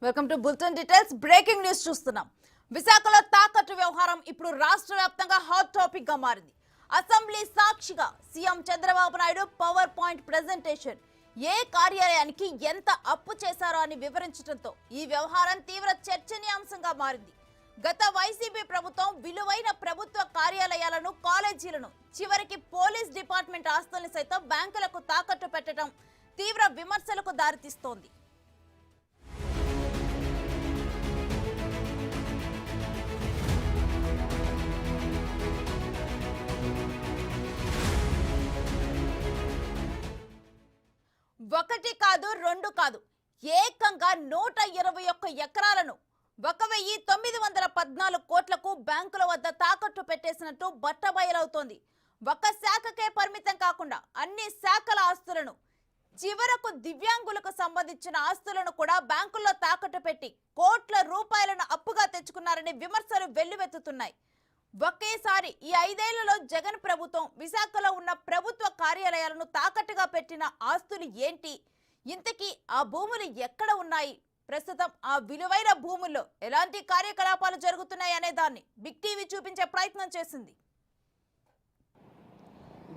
Welcome to bulletin details. Breaking news చూస్తున్నాం. విశాఖలో తాకట్టు వ్యవహారం ఇప్పుడు రాష్ట్ర వ్యాప్తంగా హాట్ టాపిక్ గా మారింది. అసెంబ్లీ సాక్షిగా CM Chandrababu Naidu power point presentation ఏ కార్యాలయానికి ఎంత అప్పు చేశారో అని వివరించడంతో ఈ వ్యవహారం తీవ్ర చర్చనీయాంశంగా మారింది. గత వైసీపీ ప్రభుత్వం విలువైన ప్రభుత్వ కార్యాలయాలను, కాలేజీలను, చివరికి పోలీస్ డిపార్ట్మెంట్ ఆస్తుల్ని సైతం బ్యాంకులకు తాకట్టు పెట్టడం తీవ్ర విమర్శలకు దారితీస్తోంది. ఒకటి కాదు, రెండు కాదు, ఏకంగా 121 ఎకరాలను 1914 కోట్లకు బ్యాంకుల వద్ద తాకట్టు పెట్టేసినట్టు బట్టబయలవుతోంది. ఒక శాఖకే పరిమితం కాకుండా అన్ని శాఖల ఆస్తులను, చివరకు దివ్యాంగులకు సంబంధించిన ఆస్తులను కూడా బ్యాంకుల్లో తాకట్టు పెట్టి కోట్ల రూపాయలను అప్పుగా తెచ్చుకున్నారని విమర్శలు వెల్లువెత్తుతున్నాయి. ఒకేసారి ఈ 5 ఏళ్లలో జగన్ ప్రభుత్వం విశాఖలో ఉన్న ప్రభుత్వ కార్యాలయాలను తాకట్టుగా పెట్టిన ఆస్తులు ఏంటి, ఇంతకీ ఆ భూములు ఎక్కడ ఉన్నాయి, ప్రస్తుతం ఆ విలువైన భూముల్లో ఎలాంటి కార్యకలాపాలు జరుగుతున్నాయి అనే దాన్ని బిగ్ టీవీ చూపించే ప్రయత్నం చేసింది.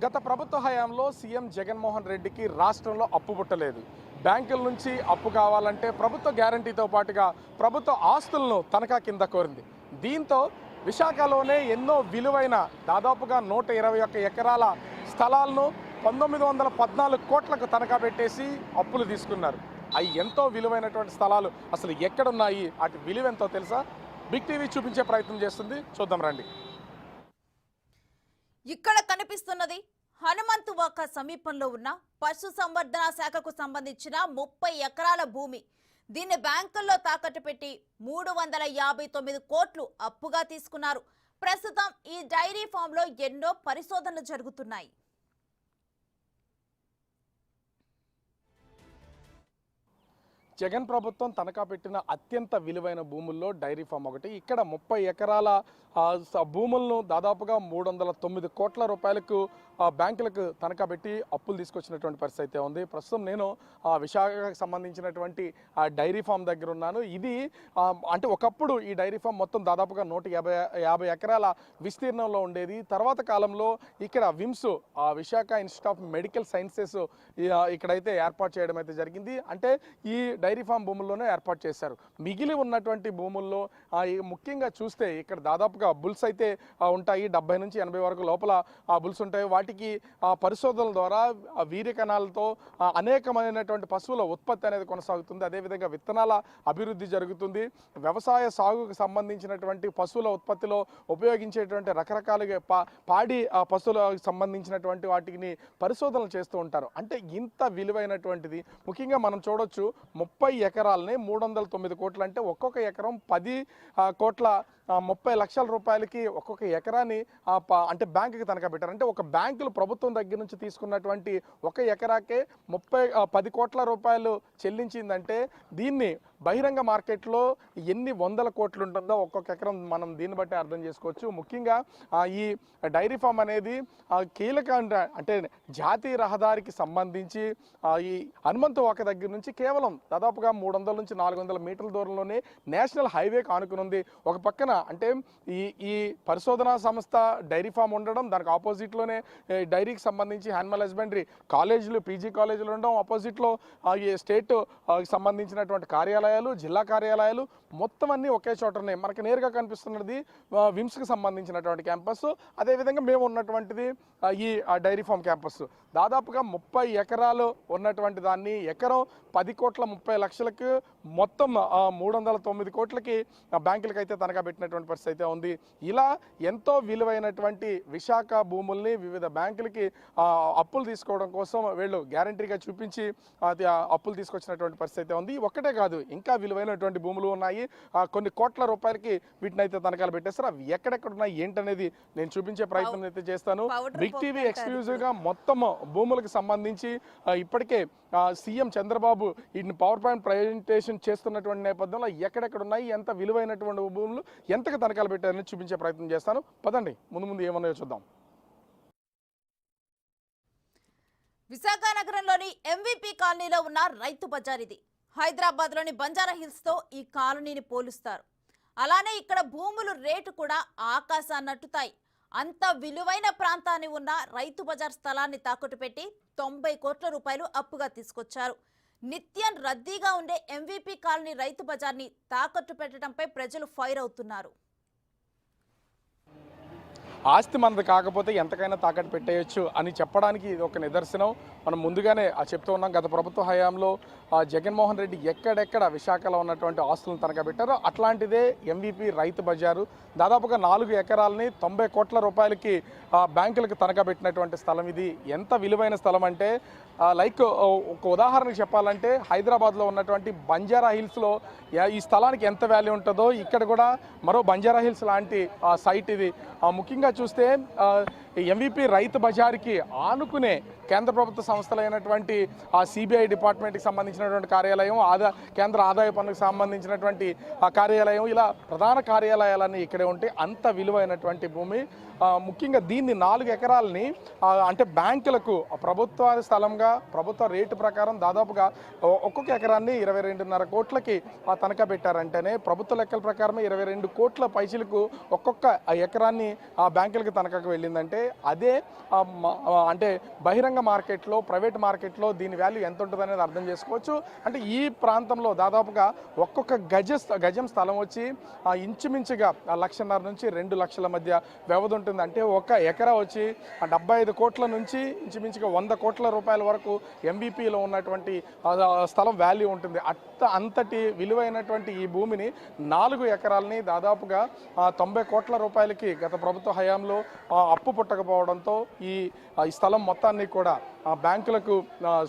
గత ప్రభుత్వ హయాంలో సీఎం జగన్మోహన్ రెడ్డికి రాష్ట్రంలో అప్పు పుట్టలేదు. బ్యాంకుల నుంచి అప్పు కావాలంటే ప్రభుత్వ గ్యారంటీతో పాటుగా ప్రభుత్వ ఆస్తులను తనఖా కింద కోరింది. దీంతో విశాఖలోనే ఎన్నో విలువైన దాదాపుగా 121 ఎకరాల స్థలాలను 1914 కోట్లకు తనఖా పెట్టేసి అప్పులు తీసుకున్నారు. అవి ఎంతో విలువైనటువంటి స్థలాలు అసలు ఎక్కడున్నాయి, వాటి విలువ ఎంతో తెలుసా? బిగ్ టీవీ చూపించే ప్రయత్నం చేస్తుంది, చూద్దాం రండి. ఇక్కడ కనిపిస్తున్నది హనుమంతువాక సమీపంలో ఉన్న పశు సంవర్ధన శాఖకు సంబంధించిన 30 ఎకరాల భూమి. దీన్ని బ్యాంకుల్లో తాకట్టు పెట్టి 359 కోట్లు అప్పుగా తీసుకున్నారు. ప్రస్తుతం ఈ డైరీ ఫామ్ లో ఎన్నో పరిశోధనలు జరుగుతున్నాయి. జగన్ ప్రభుత్వం తనఖా పెట్టిన అత్యంత విలువైన భూముల్లో డైరీ ఫామ్ ఒకటి. ఇక్కడ 30 ఎకరాల భూములను దాదాపుగా 309 కోట్ల రూపాయలకు బ్యాంకులకు తనఖా పెట్టి అప్పులు తీసుకొచ్చినటువంటి పరిస్థితి అయితే ఉంది. ప్రస్తుతం నేను విశాఖకు సంబంధించినటువంటి డైరీ ఫామ్ దగ్గర ఉన్నాను. ఇది అంటే ఒకప్పుడు ఈ డైరీ ఫామ్ మొత్తం దాదాపుగా 150 ఎకరాల విస్తీర్ణంలో ఉండేది. తర్వాత కాలంలో ఇక్కడ VIMS Visakha institute of medical sciences ఇక్కడైతే ఏర్పాటు చేయడం అయితే జరిగింది. అంటే ఈ డైరీ ఫామ్ భూముల్లోనే ఏర్పాటు చేశారు. మిగిలి ఉన్నటువంటి భూముల్లో ముఖ్యంగా చూస్తే ఇక్కడ దాదాపుగా బుల్స్ అయితే ఉంటాయి. 70 నుంచి 80 వరకు లోపల బుల్స్ ఉంటాయి. వాటికి పరిశోధనల ద్వారా వీర్య కణాలతో అనేకమైనటువంటి పశువుల ఉత్పత్తి అనేది కొనసాగుతుంది. అదేవిధంగా విత్తనాల అభివృద్ధి జరుగుతుంది. వ్యవసాయ సాగుకు సంబంధించినటువంటి పశువుల ఉత్పత్తిలో ఉపయోగించేటువంటి రకరకాలుగా పాడి పశువులకు సంబంధించినటువంటి వాటిని పరిశోధనలు చేస్తూ ఉంటారు. అంటే ఇంత విలువైనటువంటిది ముఖ్యంగా మనం చూడొచ్చు. 30 ఎకరాలని 309 కోట్లు అంటే ఒక్కొక్క ఎకరం 10 కోట్ల 30 లక్షల రూపాయలకి ఒక్కొక్క ఎకరాన్ని అంటే బ్యాంకుకి తనఖా పెట్టారు. అంటే ఒక బ్యాంకులు ప్రభుత్వం దగ్గర నుంచి తీసుకున్నటువంటి ఒక ఎకరాకే 10 కోట్ల రూపాయలు చెల్లించిందంటే దీన్ని బహిరంగ మార్కెట్లో ఎన్ని వందల కోట్లు ఉంటుందో ఒక్కొక్క ఎకరం మనం దీన్ని బట్టి అర్థం చేసుకోవచ్చు. ముఖ్యంగా ఈ డైరీ ఫామ్ అనేది కీలక అంటే జాతీయ రహదారికి సంబంధించి ఈ హనుమంతువాక దగ్గర నుంచి కేవలం దాదాపుగా 300 నుంచి 400 మీటర్ల దూరంలోనే నేషనల్ హైవేకి ఆనుకుని ఉంది. ఒక పక్కన అంటే ఈ పరిశోధనా సంస్థ డైరీ ఫామ్ ఉండడం, దానికి ఆపోజిట్లోనే డైరీకి సంబంధించి యానిమల్ హస్బెండరీ కాలేజీలు, పీజీ కాలేజీలు ఉండడం, ఆపోజిట్లో ఈ స్టేట్ సంబంధించినటువంటి కార్యాలయాలు, జిల్లా కార్యాలయాలు మొత్తం అన్నీ ఒకే చోట ఉన్నాయి. మనకి నేరుగా కనిపిస్తున్నది విమ్స్కి సంబంధించినటువంటి క్యాంపస్. అదేవిధంగా మేము ఉన్నటువంటిది ఈ డైరీ ఫామ్ క్యాంపస్. దాదాపుగా 30 ఎకరాలు ఉన్నటువంటి దాన్ని ఎకరం 10 కోట్ల 30 లక్షలకు మొత్తం 309 కోట్లకి బ్యాంకులకి అయితే తనఖా పెట్టినటువంటి పరిస్థితి అయితే ఉంది. ఇలా ఎంతో విలువైనటువంటి విశాఖ భూముల్ని వివిధ బ్యాంకులకి అప్పులు తీసుకోవడం కోసం వీళ్ళు గ్యారంటీగా చూపించి అప్పులు తీసుకొచ్చినటువంటి పరిస్థితి అయితే ఉంది. ఒక్కటే కాదు, ఇంకా విలువైనటువంటి భూములు ఉన్నాయి. కొన్ని కోట్ల రూపాయలకి వీటిని అయితే తనఖాలు పెట్టేస్తారు. అవి ఎక్కడెక్కడ ఉన్నాయి ఏంటనేది నేను చూపించే ప్రయత్నం అయితే చేస్తాను. బిగ్ టీవీ ఎక్స్క్లూజివ్గా మొత్తం భూములకు సంబంధించి ఇప్పటికే సీఎం చంద్రబాబు వీటిని పవర్ పాయింట్ ప్రజెంటేషన్ చేస్తున్నటువంటి నేపథ్యంలో ఎక్కడెక్కడ ఉన్నాయి, ఎంత విలువైనటువంటి భూములు ఎంతగా తనఖాలు పెట్టారని చూపించే ప్రయత్నం చేస్తాను. పదండి ముందు ఏమన్నాయో చూద్దాం. విశాఖ నగరంలోని ఎంవీపీ కాలనీలో ఉన్న రైతు బజార్ ఇది. హైదరాబాద్లోని బంజారా హిల్స్తో ఈ కాలనీని పోలుస్తారు. అలానే ఇక్కడ భూములు రేటు కూడా ఆకాశాన్నట్టుతాయి. అంత విలువైన ప్రాంతాన్ని ఉన్న రైతు బజార్ స్థలాన్ని తాకట్టు పెట్టి 90 కోట్ల రూపాయలు అప్పుగా తీసుకొచ్చారు. నిత్యం రద్దీగా ఉండే ఎంవీపీ కాలనీ రైతు బజార్ని తాకట్టు పెట్టడంపై ప్రజలు ఫైర్ అవుతున్నారు. ఆస్తి మనది కాకపోతే ఎంతకైనా తాకట్టు పెట్టేయచ్చు అని చెప్పడానికి ఇది ఒక నిదర్శనం. మనం ముందుగానే చెప్తూ ఉన్నాం. గత ప్రభుత్వ హయాంలో జగన్మోహన్ రెడ్డి ఎక్కడెక్కడ విశాఖలో ఉన్నటువంటి ఆస్తులను తనఖా పెట్టారో అట్లాంటిదే ఎంవీపీ రైతు బజారు. దాదాపుగా 4 ఎకరాలని 90 కోట్ల రూపాయలకి బ్యాంకులకు తనఖా పెట్టినటువంటి స్థలం. ఇది ఎంత విలువైన స్థలం అంటే లైక్ ఒక ఉదాహరణకు చెప్పాలంటే హైదరాబాద్లో ఉన్నటువంటి బంజారా హిల్స్లో ఈ స్థలానికి ఎంత వాల్యూ ఉంటుందో ఇక్కడ కూడా మరో బంజారా హిల్స్ లాంటి సైట్ ఇది. ముఖ్యంగా చూస్తే ఎంవీపీ రైతు బజార్కి ఆనుకునే కేంద్ర ప్రభుత్వ సంస్థలైనటువంటి సిబిఐ డిపార్ట్మెంట్కి సంబంధించినటువంటి కార్యాలయం, కేంద్ర ఆదాయ పన్నుకు సంబంధించినటువంటి కార్యాలయం, ఇలా ప్రధాన కార్యాలయాలన్నీ ఇక్కడే ఉంటాయి. అంత విలువైనటువంటి భూమి. ముఖ్యంగా దీన్ని 4 ఎకరాలని అంటే బ్యాంకులకు ప్రభుత్వ స్థలంగా ప్రభుత్వ రేటు ప్రకారం దాదాపుగా ఒక్కొక్క ఎకరాన్ని 22.5 కోట్లకి తనఖా పెట్టారంటేనే ప్రభుత్వ లెక్కల ప్రకారమే 22 కోట్ల పైసలకు ఒక్కొక్క ఎకరాన్ని బ్యాంకులకు తనఖాకు వెళ్ళిందంటే అదే అంటే బహిరంగ మార్కెట్లో ప్రైవేట్ మార్కెట్లో దీని వాల్యూ ఎంత ఉంటుంది అనేది అర్థం చేసుకోవచ్చు. అంటే ఈ ప్రాంతంలో దాదాపుగా ఒక్కొక్క గజం స్థలం వచ్చి ఇంచుమించుగా 1.5 నుంచి 2 లక్షల మధ్య వ్యవధి ఉంటుంది. అంటే ఒక ఎకరా వచ్చి 75 కోట్ల నుంచి ఇంచుమించుగా 100 కోట్ల రూపాయల వరకు ఎంబీపీలో ఉన్నటువంటి స్థలం వాల్యూ ఉంటుంది. అంతటి విలువైనటువంటి ఈ భూమిని 4 ఎకరాలని దాదాపుగా 90 కోట్ల రూపాయలకి గత ప్రభుత్వ హయాంలో అప్పు పుట్టకపోవడంతో ఈ స్థలం మొత్తాన్ని కూడా బ్యాంకులకు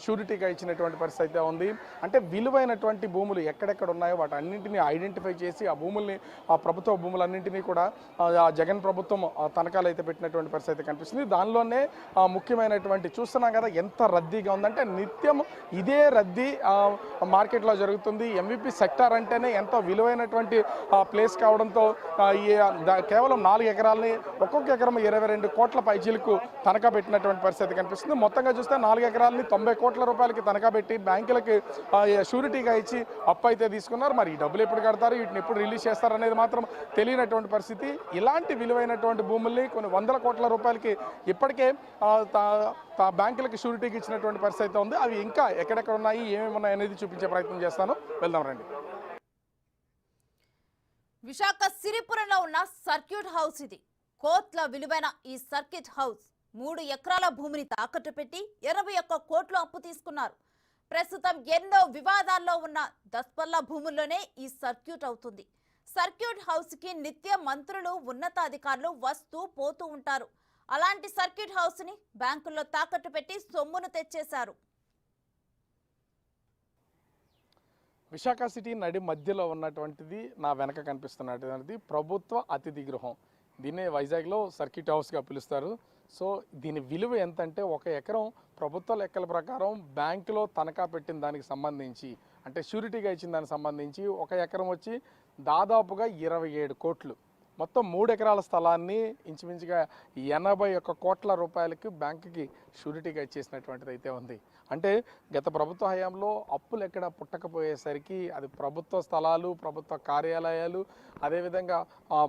షూరిటీగా ఇచ్చినటువంటి పరిస్థితి అయితే ఉంది. అంటే విలువైనటువంటి భూములు ఎక్కడెక్కడ ఉన్నాయో వాటి అన్నింటినీ ఐడెంటిఫై చేసి ఆ భూముల్ని ప్రభుత్వ భూములన్నింటినీ కూడా జగన్ ప్రభుత్వం తనఖాలు అయితే పెట్టినటువంటి పరిస్థితి అయితే కనిపిస్తుంది. దానిలోనే ముఖ్యమైనటువంటి చూస్తున్నాం కదా ఎంత రద్దీగా ఉందంటే నిత్యం ఇదే రద్దీ మార్కెట్లో జరుగుతుంది. ఎంవీపీ సెక్టార్ అంటేనే ఎంతో విలువైనటువంటి ప్లేస్ కావడంతో కేవలం 4 ఎకరాలని ఒక్కొక్క ఎకరం 22 కోట్ల పైచీలకు తనఖా పెట్టినటువంటి పరిస్థితి కనిపిస్తుంది. మొత్తంగా చూస్తే 4 ఎకరాలని 90 కోట్ల రూపాయలకి తనఖా పెట్టి బ్యాంకులకి షూరిటీగా ఇచ్చి అప్పు అయితే తీసుకున్నారు. మరి ఈ డబ్బులు ఎప్పుడు కడతారు, వీటిని ఎప్పుడు రిలీజ్ చేస్తారు అనేది మాత్రం తెలియనటువంటి పరిస్థితి. ఇలాంటి విలువైనటువంటి భూముల్ని కొన్ని 100 కోట్ల రూపాయలకి ఇప్పటికే బ్యాంకులకి షూరిటీకి ఇచ్చినటువంటి పరిస్థితి అయితే ఉంది. అవి ఇంకా ఎక్కడెక్కడ ఉన్నాయి, ఏమేమి ఉన్నాయి అనేది చూపించే ప్రయత్నం చేస్తాను. వెళ్దాం రండి. విశాఖ సిరిపురంలో ఉన్న సర్క్యూట్ హౌస్ ఇది. కోట్ల విలువైన ఈ సర్క్యూట్ హౌస్ 3 ఎకరాల భూమిని తాకట్టు పెట్టి 21 కోట్లు అప్పు తీసుకున్నారు. ప్రస్తుతం ఎన్నో వివాదాల్లో ఉన్న దస్పల్లా భూముల్లోనే ఈ సర్క్యూట్ అవుతుంది. సర్క్యూట్ హౌస్ కి నిత్య మంత్రులు, ఉన్నతాధికారులు వస్తూ పోతూ ఉంటారు. అలాంటి సర్క్యూట్ హౌస్ ని బ్యాంకుల్లో తాకట్టు పెట్టి సొమ్మును తెచ్చేశారు. విశాఖ సిటీ నడి మధ్యలో ఉన్నటువంటిది నా వెనక కనిపిస్తున్నటువంటిది ప్రభుత్వ అతిథి గృహం. దీన్నే వైజాగ్లో సర్క్యూట్ హౌస్గా పిలుస్తారు. సో దీని విలువ ఎంతంటే 1 ఎకరం ప్రభుత్వ లెక్కల ప్రకారం బ్యాంకులో తనఖా పెట్టిన దానికి సంబంధించి అంటే షూరిటీగా ఇచ్చిన దానికి సంబంధించి 1 ఎకరం వచ్చి దాదాపుగా 27 కోట్లు. మొత్తం 3 ఎకరాల స్థలాన్ని ఇంచుమించుగా 81 కోట్ల రూపాయలకి బ్యాంకుకి షూరిటీగా ఇచ్చేసినటువంటిది అయితే ఉంది. అంటే గత ప్రభుత్వ హయాంలో అప్పులు ఎక్కడ పుట్టకపోయేసరికి అది ప్రభుత్వ స్థలాలు, ప్రభుత్వ కార్యాలయాలు, అదేవిధంగా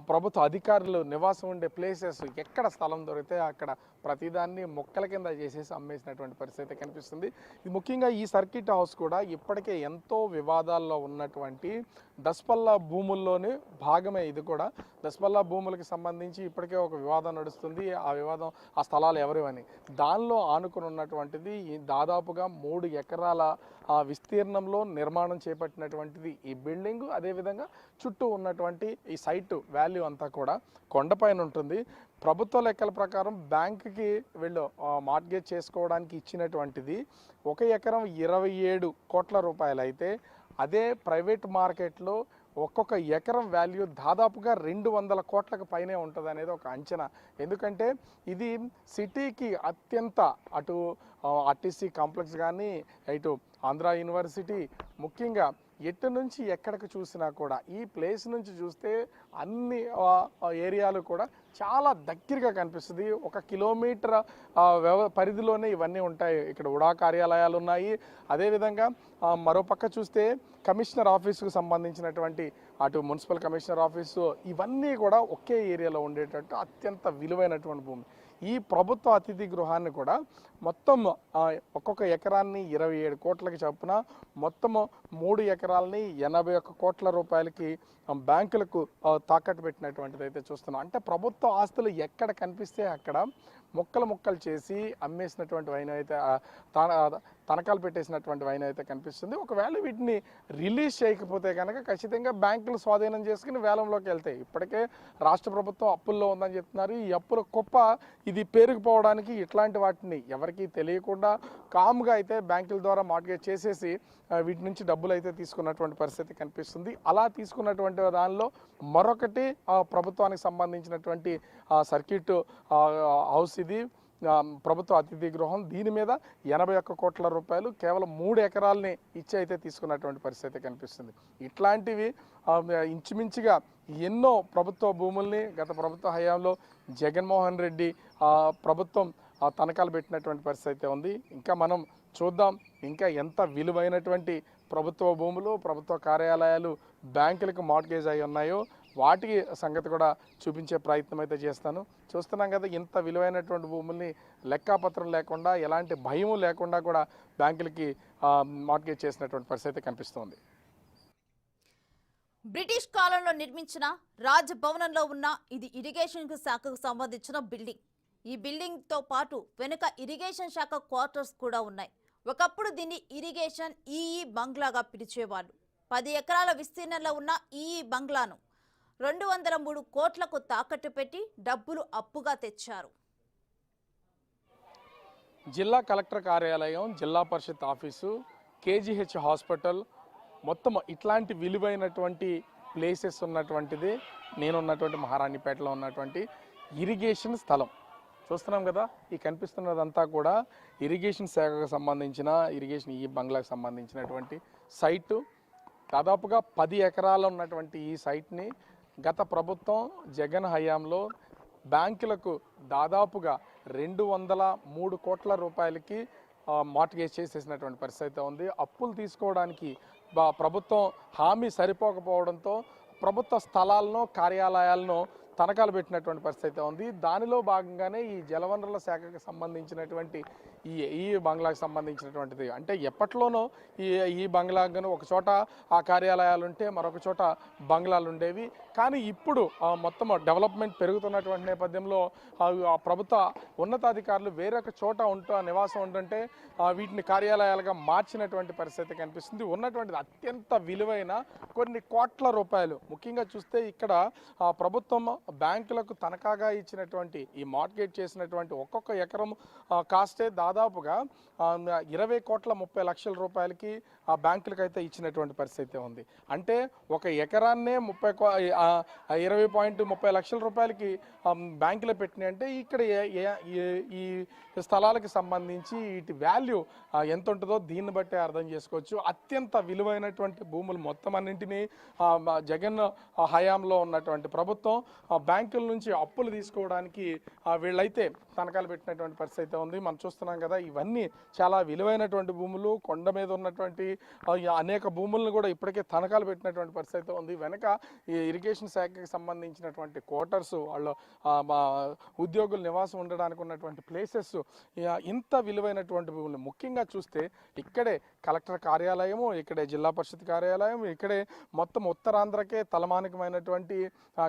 ప్రభుత్వ అధికారులు నివాసం ఉండే ప్లేసెస్ ఎక్కడ స్థలం దొరికితే అక్కడ ప్రతిదాన్ని మొక్కల కింద చేసేసి అమ్మేసినటువంటి పరిస్థితి కనిపిస్తుంది. ఇది ముఖ్యంగా ఈ సర్క్యూట్ హౌస్ కూడా ఇప్పటికే ఎంతో వివాదాల్లో ఉన్నటువంటి దస్పల్లా భూముల్లోని భాగమే. ఇది కూడా దస్పల్లా భూములకి సంబంధించి ఇప్పటికే ఒక వివాదం నడుస్తుంది. ఆ వివాదం ఆ స్థలాలు ఎవరు అని దానిలో ఆనుకుని ఉన్నటువంటిది దాదాపుగా 3 ఎకరాల విస్తీర్ణంలో నిర్మాణం చేపట్టినటువంటిది ఈ బిల్డింగ్. అదేవిధంగా చుట్టూ ఉన్నటువంటి ఈ సైటు వాల్యూ అంతా కూడా కొండపైన ఉంటుంది. ప్రభుత్వ లెక్కల ప్రకారం బ్యాంకుకి వీళ్ళు మార్గేజ్ చేసుకోవడానికి ఇచ్చినటువంటిది 1 ఎకరం 27 కోట్ల రూపాయలు అయితే అదే ప్రైవేట్ మార్కెట్లో ఒక్కొక్క ఎకరం వాల్యూ దాదాపుగా 200 కోట్లకు పైనే ఉంటుంది అనేది ఒక అంచనా. ఎందుకంటే ఇది సిటీకి అత్యంత అటు ఆర్టీసీ కాంప్లెక్స్ కానీ ఇటు ఆంధ్ర యూనివర్సిటీ ముఖ్యంగా ఎటు నుంచి ఎక్కడికి చూసినా కూడా ఈ ప్లేస్ నుంచి చూస్తే అన్ని ఏరియాలు కూడా చాలా దగ్గరగా కనిపిస్తుంది. 1 కిలోమీటర్ పరిధిలోనే ఇవన్నీ ఉంటాయి. ఇక్కడ ఉడా కార్యాలయాలు ఉన్నాయి. అదేవిధంగా మరోపక్క చూస్తే కమిషనర్ ఆఫీసుకు సంబంధించినటువంటి అటు మున్సిపల్ కమిషనర్ ఆఫీసు ఇవన్నీ కూడా ఒకే ఏరియాలో ఉండేటట్టు అత్యంత విలువైనటువంటి భూమి. ఈ ప్రభుత్వ అతిథి గృహాన్ని కూడా మొత్తం ఒక్కొక్క ఎకరాన్ని 27 కోట్లకి చొప్పున మొత్తము 3 ఎకరాలని 81 కోట్ల రూపాయలకి బ్యాంకులకు తాకట్టు పెట్టినటువంటిది అయితే చూస్తున్నాం. అంటే ప్రభుత్వ ఆస్తులు ఎక్కడ కనిపిస్తే అక్కడ ముక్కలు చేసి అమ్మేసినటువంటి వైన్ అయితే తనఖాలు పెట్టేసినటువంటి వైన్ అయితే కనిపిస్తుంది. ఒకవేళ వీటిని రిలీజ్ చేయకపోతే కనుక ఖచ్చితంగా బ్యాంకులు స్వాధీనం చేసుకుని వేలంలోకి వెళ్తాయి. ఇప్పటికే రాష్ట్ర ప్రభుత్వం అప్పుల్లో ఉందని చెప్తున్నారు. ఈ అప్పుల కుప్ప ఇది పేరుకుపోవడానికి ఇట్లాంటి వాటిని ఎవరికీ తెలియకుండా కామ్గా అయితే బ్యాంకుల ద్వారా మార్గేజ్ చేసేసి వీటి నుంచి డబ్బులు అయితే తీసుకున్నటువంటి పరిస్థితి కనిపిస్తుంది. అలా తీసుకున్నటువంటి దానిలో మరొకటి ప్రభుత్వానికి సంబంధించినటువంటి సర్క్యూట్ హౌస్ ఇది ప్రభుత్వ అతిథి గృహం. దీని మీద 81 కోట్ల రూపాయలు కేవలం 3 ఎకరాలని ఇచ్చి అయితే తీసుకున్నటువంటి పరిస్థితి కనిపిస్తుంది. ఇట్లాంటివి ఇంచుమించుగా ఎన్నో ప్రభుత్వ భూముల్ని గత ప్రభుత్వ హయాంలో జగన్మోహన్ రెడ్డి ప్రభుత్వం తనఖాలు పెట్టినటువంటి పరిస్థితి అయితే ఉంది. ఇంకా మనం చూద్దాం ఇంకా ఎంత విలువైనటువంటి ప్రభుత్వ భూములు ప్రభుత్వ కార్యాలయాలు బ్యాంకులకు మార్గేజ్ అయి ఉన్నాయో వాటికి సంగతి కూడా చూపించే ప్రయత్నం అయితే చేస్తాను. చూస్తున్నాం కదా ఇంత విలువైనటువంటి భూముల్ని లెక్కాపత్రం లేకుండా ఎలాంటి భయం లేకుండా కూడా బ్యాంకులకి మార్గేజ్ చేసినటువంటి పరిస్థితి కనిపిస్తోంది. బ్రిటిష్ కాలంలో నిర్మించిన రాజభవనంలో ఉన్న ఇది ఇరిగేషన్ శాఖకు సంబంధించిన బిల్డింగ్. ఈ బిల్డింగ్ తో పాటు వెనుక ఇరిగేషన్ శాఖ క్వార్టర్స్ కూడా ఉన్నాయి. ఒకప్పుడు దీన్ని ఇరిగేషన్ ఈఈ బంగ్లాగా పిలిచేవాళ్ళు. 10 ఎకరాల విస్తీర్ణంలో ఉన్న ఈఈ బంగ్లాను 203 కోట్లకు తాకట్టు పెట్టి డబ్బులు అప్పుగా తెచ్చారు. జిల్లా కలెక్టర్ కార్యాలయం, జిల్లా పరిషత్ ఆఫీసు, కేజీహెచ్ హాస్పిటల్ మొత్తం ఇట్లాంటి విలువైనటువంటి ప్లేసెస్ ఉన్నటువంటిది నేనున్నటువంటి మహారాణిపేటలో ఉన్నటువంటి ఇరిగేషన్ స్థలం. చూస్తున్నాం కదా ఈ కనిపిస్తున్నదంతా కూడా ఇరిగేషన్ శాఖకు సంబంధించిన ఇరిగేషన్ ఈ బంగ్లాకు సంబంధించినటువంటి సైటు. దాదాపుగా 10 ఎకరాలు ఉన్నటువంటి ఈ సైట్ని గత ప్రభుత్వం జగన్ హయాంలో బ్యాంకులకు దాదాపుగా 203 కోట్ల రూపాయలకి మార్ట్గేజ్ చేసేసినటువంటి పరిస్థితి ఉంది. అప్పులు తీసుకోవడానికి ప్రభుత్వం హామీ సరిపోకపోవడంతో ప్రభుత్వ స్థలాలను కార్యాలయాలను తనఖాలు పెట్టినటువంటి పరిస్థితి ఉంది. దానిలో భాగంగానే ఈ జలవనరుల శాఖకు సంబంధించినటువంటి ఈ బంగ్లాకు సంబంధించినటువంటిది అంటే ఎప్పట్లోనో ఈ బంగ్లాను ఒక చోట ఆ కార్యాలయాలు ఉంటే మరొక చోట బంగ్లాలు ఉండేవి. కానీ ఇప్పుడు మొత్తం డెవలప్మెంట్ పెరుగుతున్నటువంటి నేపథ్యంలో ప్రభుత్వ ఉన్నతాధికారులు వేరొక చోట నివాసం ఉంటుంటే వీటిని కార్యాలయాలుగా మార్చినటువంటి పరిస్థితి కనిపిస్తుంది. ఉన్నటువంటిది అత్యంత విలువైన కొన్ని కోట్ల రూపాయలు. ముఖ్యంగా చూస్తే ఇక్కడ ప్రభుత్వం బ్యాంకులకు తనఖాగా ఇచ్చినటువంటి ఈ మార్ట్గేజ్ చేసినటువంటి ఒక్కొక్క ఎకరం కాస్టే దాదాపుగా 20 కోట్ల 30 లక్షల రూపాయలకి ఆ బ్యాంకులకు అయితే ఇచ్చినటువంటి పరిస్థితి ఉంది. అంటే ఒక ఎకరాన్నే 20.30 లక్షల రూపాయలకి బ్యాంకులో పెట్టినాయి. అంటే ఇక్కడ ఈ స్థలాలకు సంబంధించి వీటి వాల్యూ ఎంత ఉంటుందో దీన్ని బట్టి అర్థం చేసుకోవచ్చు. అత్యంత విలువైనటువంటి భూములు మొత్తం అన్నింటినీ జగన్ హయాంలో ఉన్నటువంటి ప్రభుత్వం బ్యాంకుల నుంచి అప్పులు తీసుకోవడానికి వీళ్ళైతే తనఖాలు పెట్టినటువంటి పరిస్థితి ఉంది. మనం చూస్తున్నాం కదా ఇవన్నీ చాలా విలువైనటువంటి భూములు. కొండ మీద ఉన్నటువంటి అనేక భూములను కూడా ఇప్పటికే తనఖాలు పెట్టినటువంటి పరిస్థితి ఉంది. వెనక ఈ ఇరిగేషన్ శాఖకి సంబంధించినటువంటి క్వార్టర్స్, వాళ్ళు ఉద్యోగులు నివాసం ఉండడానికి ఉన్నటువంటి ప్లేసెస్, ఇంత విలువైనటువంటి భూములు. ముఖ్యంగా చూస్తే ఇక్కడే కలెక్టర్ కార్యాలయము, ఇక్కడే జిల్లా పరిషత్ కార్యాలయం, ఇక్కడే మొత్తం ఉత్తరాంధ్రకే తలమానికమైనటువంటి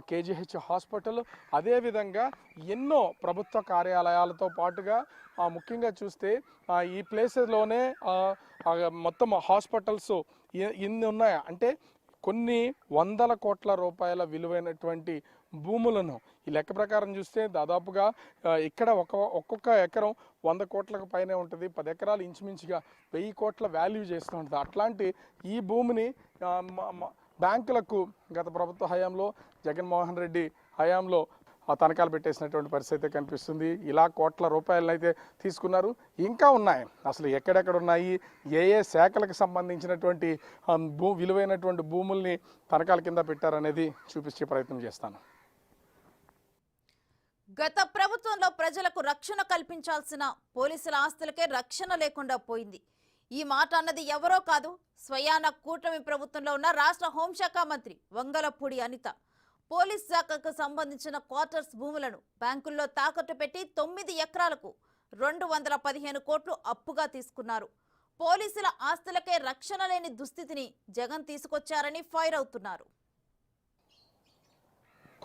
కేజీహెచ్ హాస్పిటల్, అదేవిధంగా ఎన్నో ప్రభుత్వ కార్యాలయాలతో పాటుగా ముఖ్యంగా చూస్తే ఈ ప్లేసెస్లోనే మొత్తం హాస్పిటల్స్ ఇన్ని ఉన్నాయి. అంటే కొన్ని 100 కోట్ల రూపాయల విలువైనటువంటి భూములను ఈ లెక్క ప్రకారం చూస్తే దాదాపుగా ఇక్కడ ఒక్కొక్క ఎకరం 100 కోట్లకు పైనే ఉంటుంది. 10 ఎకరాలు ఇంచుమించుగా 1000 కోట్ల వాల్యూ చేస్తూ ఉంటుంది. అట్లాంటి ఈ భూమిని బ్యాంకులకు గత ప్రభుత్వ హయాంలో జగన్మోహన్ రెడ్డి హయాంలో తనఖాలు పెట్టేసినటువంటి పరిస్థితి అయితే కనిపిస్తుంది. ఇలా కోట్ల రూపాయలను అయితే తీసుకున్నారు. ఇంకా ఉన్నాయి, అసలు ఎక్కడెక్కడ ఉన్నాయి, ఏ ఏ శాఖలకు సంబంధించినటువంటి విలువైనటువంటి భూముల్ని తనఖాల కింద పెట్టారనేది చూపించే ప్రయత్నం చేస్తాను. గత ప్రభుత్వంలో ప్రజలకు రక్షణ కల్పించాల్సిన పోలీసుల ఆస్తులకే రక్షణ లేకుండా పోయింది. ఈ మాట అన్నది ఎవరో కాదు, స్వయాన కూటమి ప్రభుత్వంలో ఉన్న రాష్ట్ర హోంశాఖ మంత్రి వంగలపూడి అనిత. పోలీస్ శాఖకు సంబంధించిన క్వార్టర్స్ భూములను బ్యాంకుల్లో తాకట్టు పెట్టి 9 ఎకరాలకు 215 కోట్లు అప్పుగా తీసుకున్నారు. పోలీసుల ఆస్తులకే రక్షణ లేని దుస్థితిని జగన్ తీసుకొచ్చారని ఫైర్ అవుతున్నారు.